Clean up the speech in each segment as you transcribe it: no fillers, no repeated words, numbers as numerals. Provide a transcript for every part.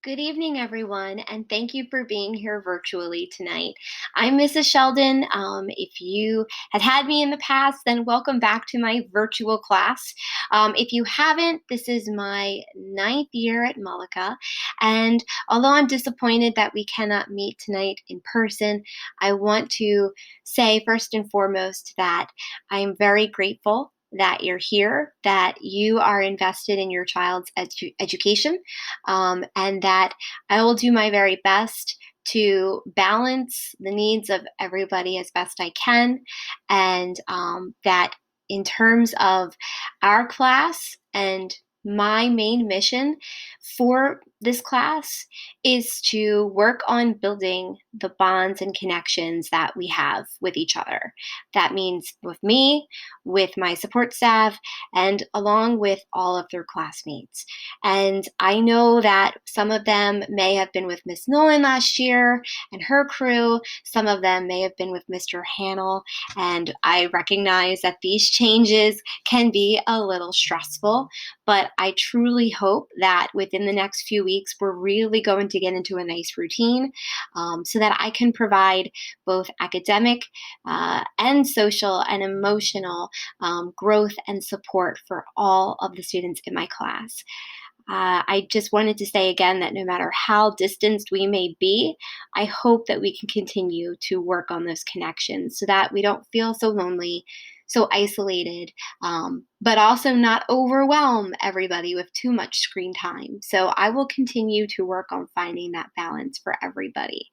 Good evening, everyone, and thank you for being here virtually tonight. I'm Mrs. Sheldon. If you had me in the past, then welcome back to my virtual class. If you haven't, this is my ninth year at Mullica, and although I'm disappointed that we cannot meet tonight in person, I want to say first and foremost that I am very grateful that you're here, that you are invested in your child's education, and that I will do my very best to balance the needs of everybody as best I can, and that in terms of our class and my main mission for this class is to work on building the bonds and connections that we have with each other. That means with me, with my support staff, and along with all of their classmates. And I know that some of them may have been with Miss Nolan last year and her crew. Some of them may have been with Mr. Hannell. And I recognize that these changes can be a little stressful, but I truly hope that within the next few weeks, we're really going to get into a nice routine so that I can provide both academic and social and emotional growth and support for all of the students in my class. I just wanted to say again that no matter how distanced we may be, I hope that we can continue to work on those connections so that we don't feel so lonely, so isolated, but also not overwhelm everybody with too much screen time. So I will continue to work on finding that balance for everybody.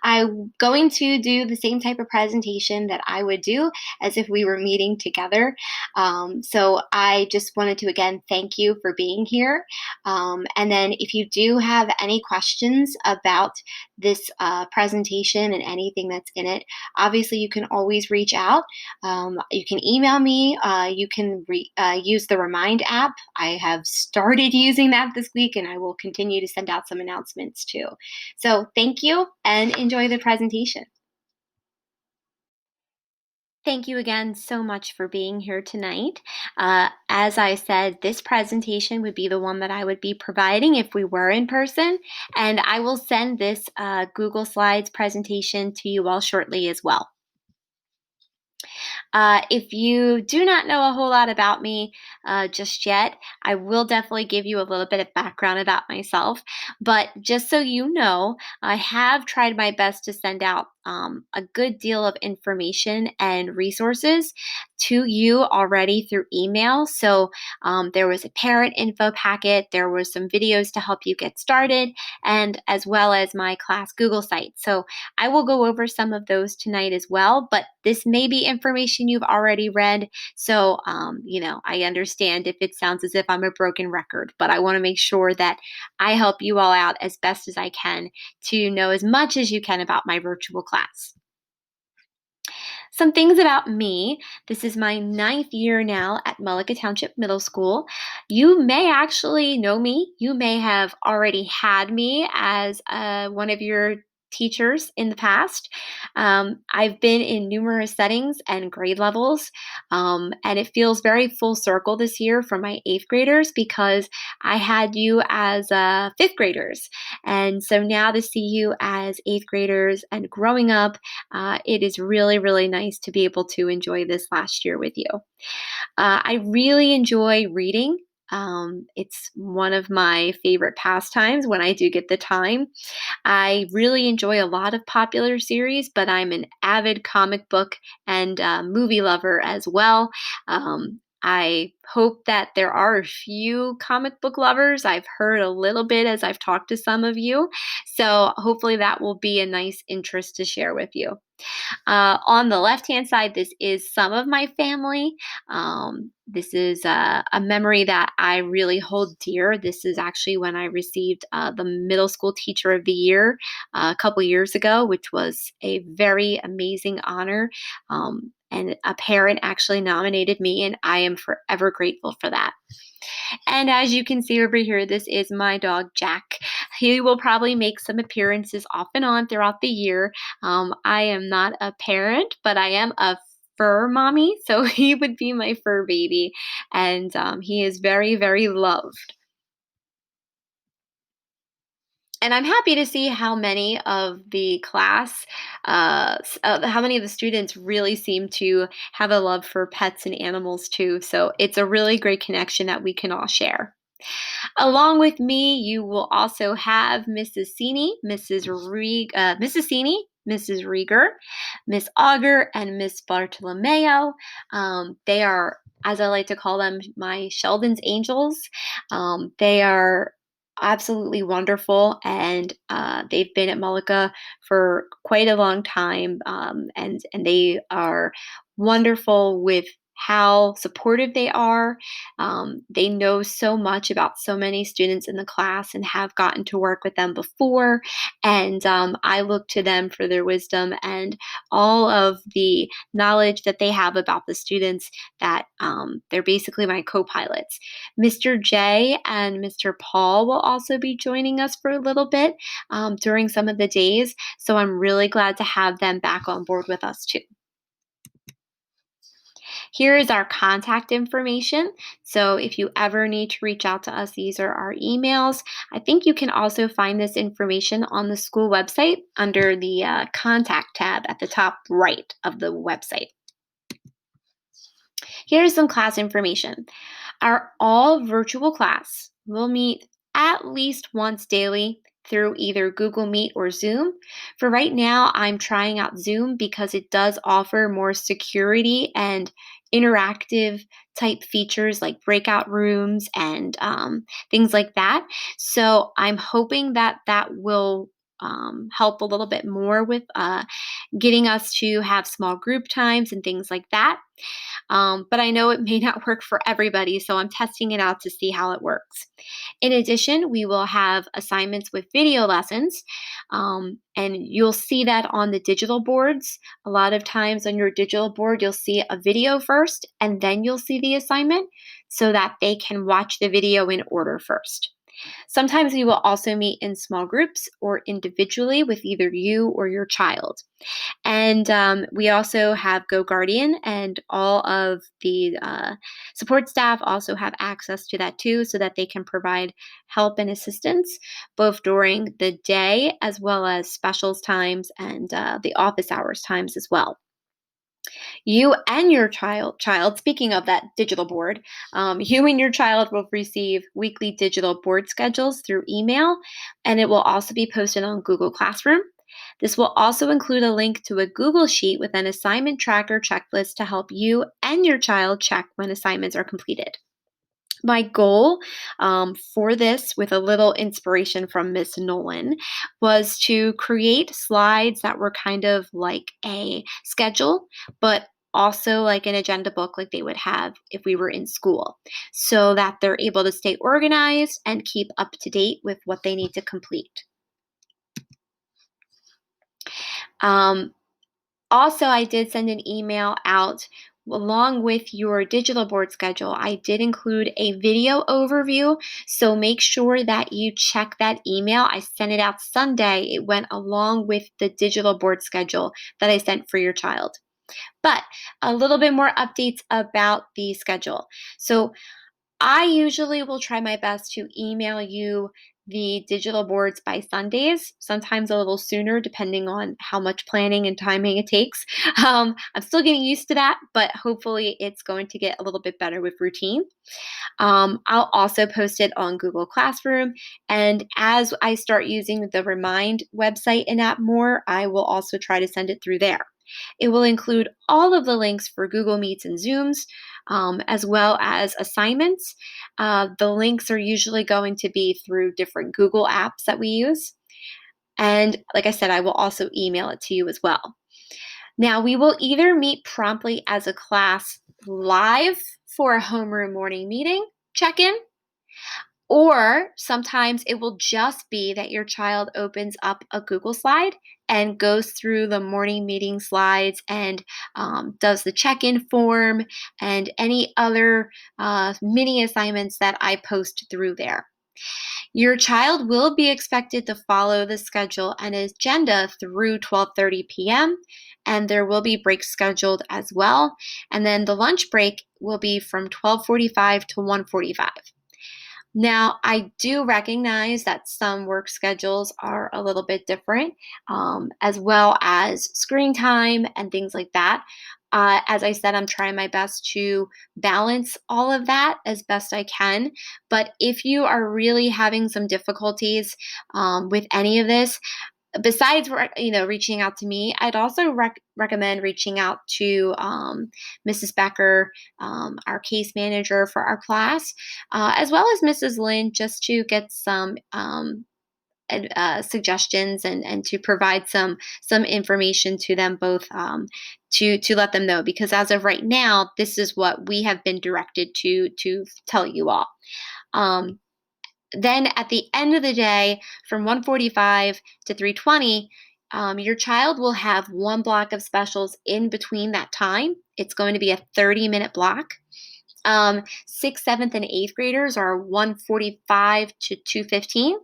I'm going to do the same type of presentation that I would do as if we were meeting together. So I just wanted to again thank you for being here. And then if you do have any questions about this presentation and anything that's in it, obviously you can always reach out. You can email me. You can use the Remind app. I have started using that this week, and I will continue to send out some announcements too. So thank you and enjoy the presentation. Thank you again so much for being here tonight. As I said, this presentation would be the one that I would be providing if we were in person, and I will send this Google Slides presentation to you all shortly as well. If you do not know a whole lot about me just yet, I will definitely give you a little bit of background about myself. But just so you know, I have tried my best to send out a good deal of information and resources to you already through email. So there was a parent info packet, there was some videos to help you get started, and as well as my class Google site. So I will go over some of those tonight as well, but this may be information you've already read. So, I understand if it sounds as if I'm a broken record, but I want to make sure that I help you all out as best as I can to know as much as you can about my virtual class. Some things about me. This is my ninth year now at Mullica Township Middle School. You may actually know me. You may have already had me as one of your teachers in the past. I've been in numerous settings and grade levels, and it feels very full circle this year for my eighth graders because I had you as fifth graders. And so now to see you as eighth graders and growing up, it is really, really nice to be able to enjoy this last year with you. I really enjoy reading. It's one of my favorite pastimes when I do get the time. I really enjoy a lot of popular series, but I'm an avid comic book and movie lover as well. I hope that there are a few comic book lovers. I've heard a little bit as I've talked to some of you. So hopefully that will be a nice interest to share with you. On the left-hand side, this is some of my family. This is a memory that I really hold dear. This is actually when I received the Middle School Teacher of the Year a couple years ago, which was a very amazing honor. And a parent actually nominated me, and I am forever grateful for that. And as you can see over here, this is my dog, Jack. He will probably make some appearances off and on throughout the year. I am not a parent, but I am a fur mommy, so he would be my fur baby. And he is very, very loved. And I'm happy to see how many of the class, how many of the students really seem to have a love for pets and animals too. So it's a really great connection that we can all share. Along with me, you will also have Mrs. Sini, Mrs. Sini, Mrs. Rieger, Miss Auger, and Miss Bartolomeo. They are, as I like to call them, my Sheldon's angels. They are absolutely wonderful, and they've been at Mullica for quite a long time, and they are wonderful with how supportive they are. They know so much about so many students in the class and have gotten to work with them before. And I look to them for their wisdom and all of the knowledge that they have about the students, that they're basically my co pilots. Mr. J and Mr. Paul will also be joining us for a little bit during some of the days. So I'm really glad to have them back on board with us too. Here is our contact information. So if you ever need to reach out to us, these are our emails. I think you can also find this information on the school website under the contact tab at the top right of the website. Here's some class information. Our all virtual class will meet at least once daily through either Google Meet or Zoom. For right now, I'm trying out Zoom because it does offer more security and interactive type features like breakout rooms and things like that. So I'm hoping that that will help a little bit more with getting us to have small group times and things like that. But I know it may not work for everybody, so I'm testing it out to see how it works. In addition, we will have assignments with video lessons, and you'll see that on the digital boards. A lot of times on your digital board, you'll see a video first, and then you'll see the assignment so that they can watch the video in order first. Sometimes we will also meet in small groups or individually with either you or your child. And we also have Go Guardian, and all of the support staff also have access to that too, so that they can provide help and assistance both during the day as well as specials times and the office hours times as well. You and your child, speaking of that digital board, you and your child will receive weekly digital board schedules through email, and it will also be posted on Google Classroom. This will also include a link to a Google Sheet with an assignment tracker checklist to help you and your child check when assignments are completed. My goal for this, with a little inspiration from Miss Nolan, was to create slides that were kind of like a schedule, but also like an agenda book like they would have if we were in school, so that they're able to stay organized and keep up to date with what they need to complete. Um, Also, I did send an email out along with your digital board schedule. I did include a video overview, so make sure that you check that email. I sent it out Sunday. It went along with the digital board schedule that I sent for your child. But a little bit more updates about the schedule. So I usually will try my best to email you the digital boards by Sundays, sometimes a little sooner, depending on how much planning and timing it takes. I'm still getting used to that, but hopefully it's going to get a little bit better with routine. I'll also post it on Google Classroom. And as I start using the Remind website and app more, I will also try to send it through there. It will include all of the links for Google Meets and Zooms, as well as assignments. The links are usually going to be through different Google apps that we use. And like I said, I will also email it to you as well. Now, we will either meet promptly as a class live for a homeroom morning meeting check-in, or sometimes it will just be that your child opens up a Google slide and goes through the morning meeting slides and does the check in form and any other mini assignments that I post through there. Your child will be expected to follow the schedule and agenda through 12:30 p.m. and there will be breaks scheduled as well. And then the lunch break will be from 12:45 to 1:45. Now, I do recognize that some work schedules are a little bit different, as well as screen time and things like that. As I said, I'm trying my best to balance all of that as best I can. But if you are really having some difficulties with any of this, besides reaching out to me, I'd also recommend reaching out to Mrs. Becker, our case manager for our class, as well as Mrs. Lynn, just to get some suggestions and to provide some information to them both, to let them know, because as of right now, this is what we have been directed to tell you all. um, then at the end of the day, from 1:45 to 3:20, your child will have one block of specials in between that time. It's going to be a 30-minute block. Sixth, seventh, and eighth graders are 1:45 to 2:15,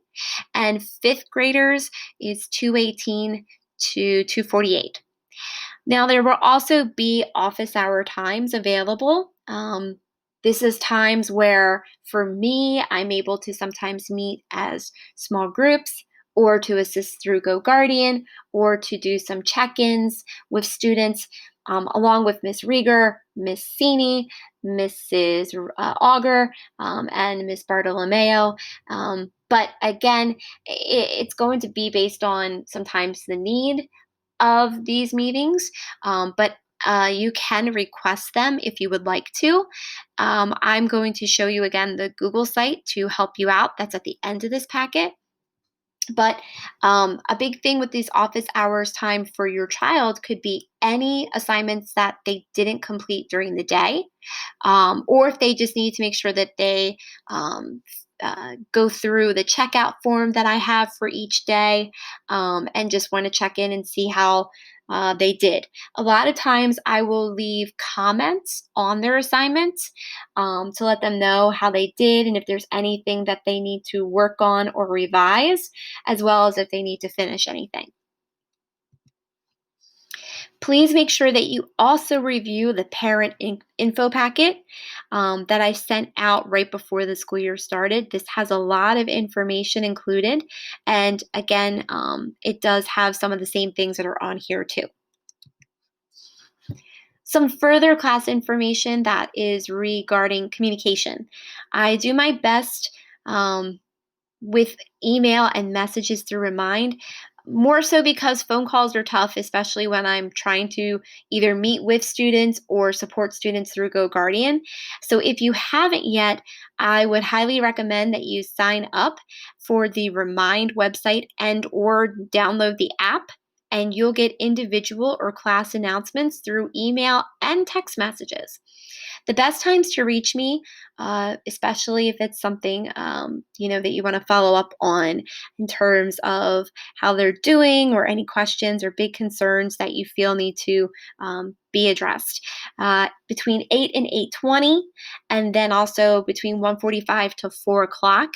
and fifth graders is 2:18 to 2:48. Now, there will also be office hour times available. This is times where, for me, I'm able to sometimes meet as small groups, or to assist through Go Guardian, or to do some check ins with students, along with Miss Rieger, Miss Sini, Mrs. Auger, and Miss Bartolomeo. But again, it's going to be based on sometimes the need of these meetings, but you can request them if you would like to. I'm going to show you again the Google site to help you out. That's at the end of this packet. But a big thing with these office hours time for your child could be any assignments that they didn't complete during the day, or if they just need to make sure that they um, go through the checkout form that I have for each day, and just want to check in and see how they did. A lot of times I will leave comments on their assignments, to let them know how they did and if there's anything that they need to work on or revise, as well as if they need to finish anything. Please make sure that you also review the parent info packet that I sent out right before the school year started. This has a lot of information included, and again, it does have some of the same things that are on here too. Some further class information that is regarding communication. I do my best with email and messages through Remind, more so because phone calls are tough, especially when I'm trying to either meet with students or support students through Go Guardian. So if you haven't yet, I would highly recommend that you sign up for the Remind website and or download the app, and you'll get individual or class announcements through email and text messages. The best times to reach me, especially if it's something that you want to follow up on in terms of how they're doing, or any questions or big concerns that you feel need to be addressed, between 8 and 8:20, and then also between 1:45 to 4 o'clock.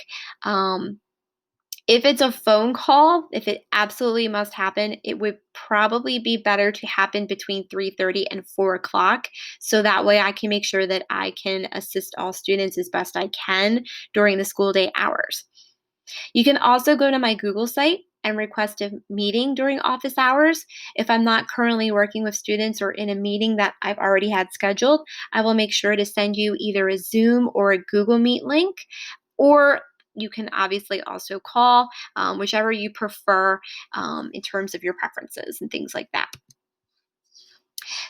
If it's a phone call, if it absolutely must happen, it would probably be better to happen between 3:30 and 4 o'clock. So that way I can make sure that I can assist all students as best I can during the school day hours. You can also go to my Google site and request a meeting during office hours. If I'm not currently working with students or in a meeting that I've already had scheduled, I will make sure to send you either a Zoom or a Google Meet link, or you can obviously also call, whichever you prefer, in terms of your preferences and things like that.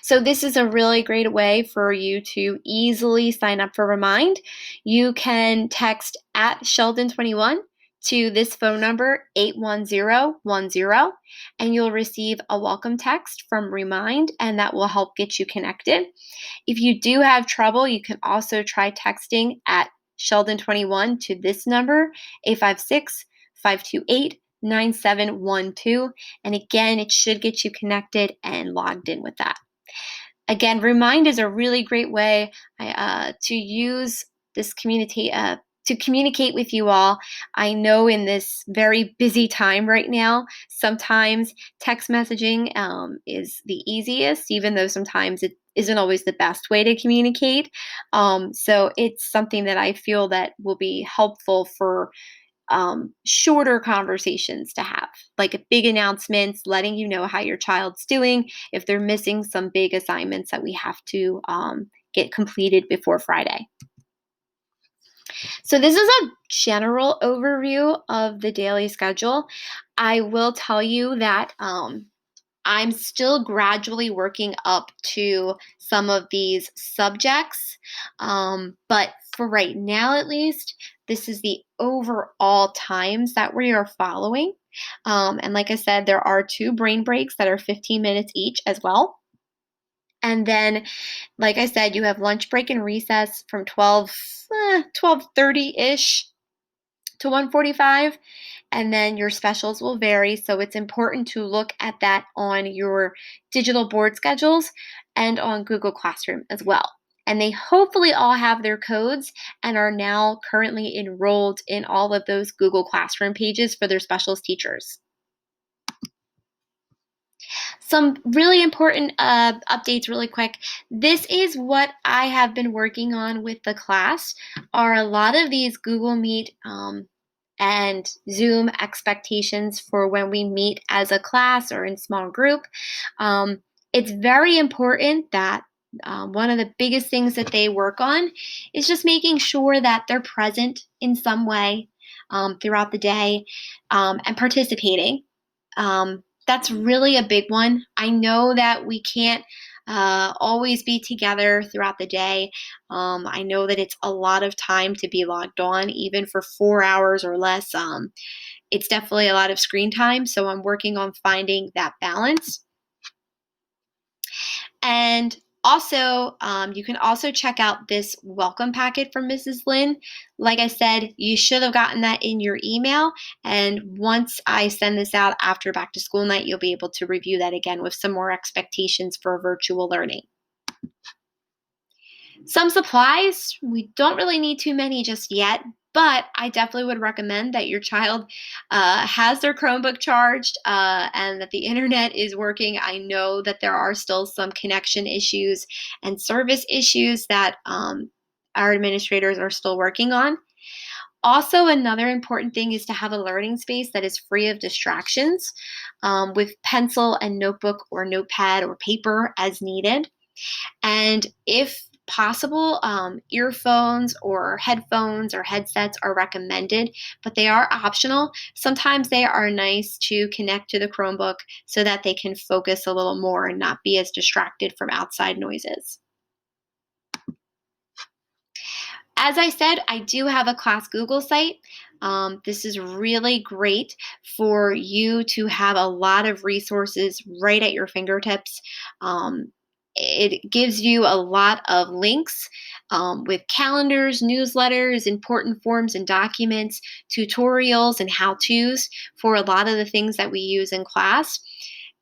So this is a really great way for you to easily sign up for Remind. You can text at Sheldon21 to this phone number, 81010, and you'll receive a welcome text from Remind, and that will help get you connected. If you do have trouble, you can also try texting at Sheldon21 to this number, 856 528 9712. And again, it should get you connected and logged in with that. Again, Remind is a really great way to use this community to communicate with you all. I know in this very busy time right now, sometimes text messaging is the easiest, even though sometimes it isn't always the best way to communicate. So it's something that I feel that will be helpful for shorter conversations to have, like big announcements, letting you know how your child's doing, if they're missing some big assignments that we have to get completed before Friday. So, this is a general overview of the daily schedule. I will tell you that I'm still gradually working up to some of these subjects. But for right now, at least, this is the overall times that we are following. And like I said, there are 2 brain breaks that are 15 minutes each as well. And then, like I said, you have lunch break and recess from 12:30-ish to 1:45, and then your specials will vary, so it's important to look at that on your digital board schedules and on Google Classroom as well. And they hopefully all have their codes and are now currently enrolled in all of those Google Classroom pages for their specials teachers. Some really important updates really quick. This is what I have been working on with the class, are a lot of these Google Meet and Zoom expectations for when we meet as a class or in small group. It's very important that one of the biggest things that they work on is just making sure that they're present in some way throughout the day and participating. That's really a big one. I know that we can't always be together throughout the day. I know that it's a lot of time to be logged on, even for 4 hours or less. It's definitely a lot of screen time. So I'm working on finding that balance. And also, you can also check out this welcome packet from Mrs. Lynn. Like I said, you should have gotten that in your email. And once I send this out after back to school night, you'll be able to review that again with some more expectations for virtual learning. Some supplies, we don't really need too many just yet, but I definitely would recommend that your child has their Chromebook charged and that the internet is working. I know that there are still some connection issues and service issues that our administrators are still working on. Also, another important thing is to have a learning space that is free of distractions with pencil and notebook or notepad or paper as needed. And if possible, earphones or headphones or headsets are recommended, but they are optional. Sometimes they are nice to connect to the Chromebook so that they can focus a little more and not be as distracted from outside noises. As I said, I do have a class Google site. This is really great for you to have a lot of resources right at your fingertips. It gives you a lot of links with calendars, newsletters, important forms and documents, tutorials, and how to's for a lot of the things that we use in class.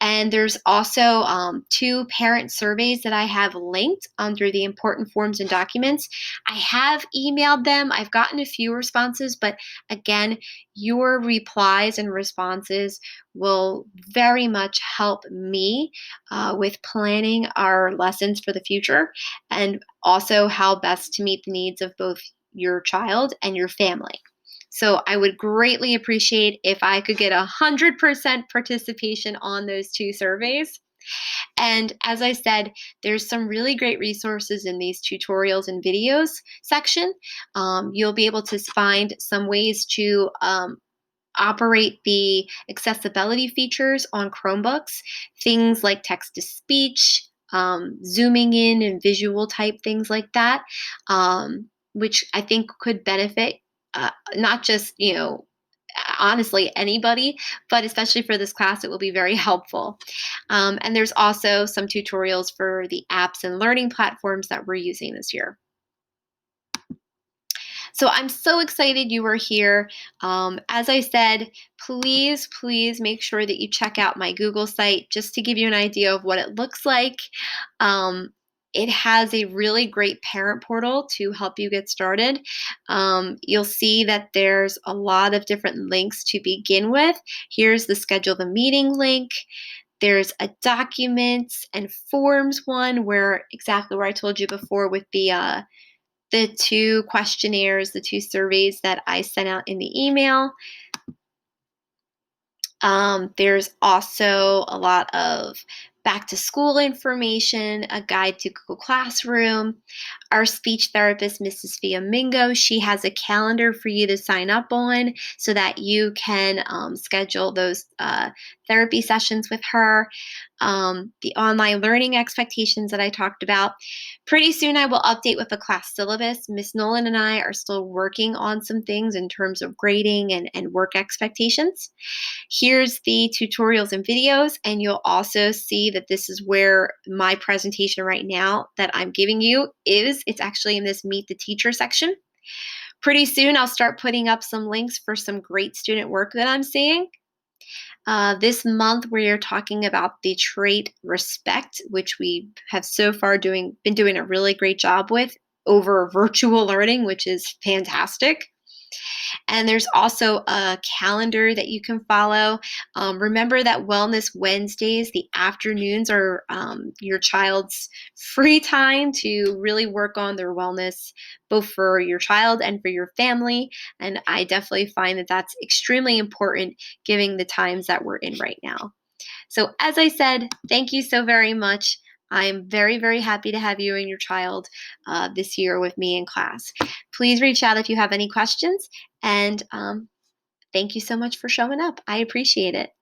And there's also 2 parent surveys that I have linked under the important forms and documents. I have emailed them. I've gotten a few responses, but again, your replies and responses will very much help me with planning our lessons for the future and also how best to meet the needs of both your child and your family. So I would greatly appreciate if I could get 100% participation on those 2 surveys. And as I said, there's some really great resources in these tutorials and videos section. You'll be able to find some ways to operate the accessibility features on Chromebooks, things like text to speech, zooming in and visual type things like that, which I think could benefit not just, honestly anybody, but especially for this class, it will be very helpful. And there's also some tutorials for the apps and learning platforms that we're using this year. So I'm so excited you were here. As I said, please make sure that you check out my Google site just to give you an idea of what it looks like. Um, It has a really great parent portal to help you get started. You'll see that there's a lot of different links to begin with. Here's the schedule the meeting link. There's a documents and forms one where exactly where I told you before with the two questionnaires, the two surveys that I sent out in the email. There's also a lot of back to school information, a guide to Google Classroom. Our speech therapist, Mrs. Fiamingo, she has a calendar for you to sign up on so that you can schedule those therapy sessions with her. The online learning expectations that I talked about. Pretty soon, I will update with the class syllabus. Miss Nolan and I are still working on some things in terms of grading and work expectations. Here's the tutorials and videos, and you'll also see that this is where my presentation right now that I'm giving you is. It's actually in this Meet the Teacher section. Pretty soon, I'll start putting up some links for some great student work that I'm seeing. This month, we are talking about the trait respect, which we have so far been doing a really great job with over virtual learning, which is fantastic. And there's also a calendar that you can follow. Remember that Wellness Wednesdays, the afternoons, are your child's free time to really work on their wellness, both for your child and for your family. And I definitely find that that's extremely important given the times that we're in right now. So, as I said, thank you so very much. I'm very, very happy to have you and your child this year with me in class. Please reach out if you have any questions. And thank you so much for showing up. I appreciate it.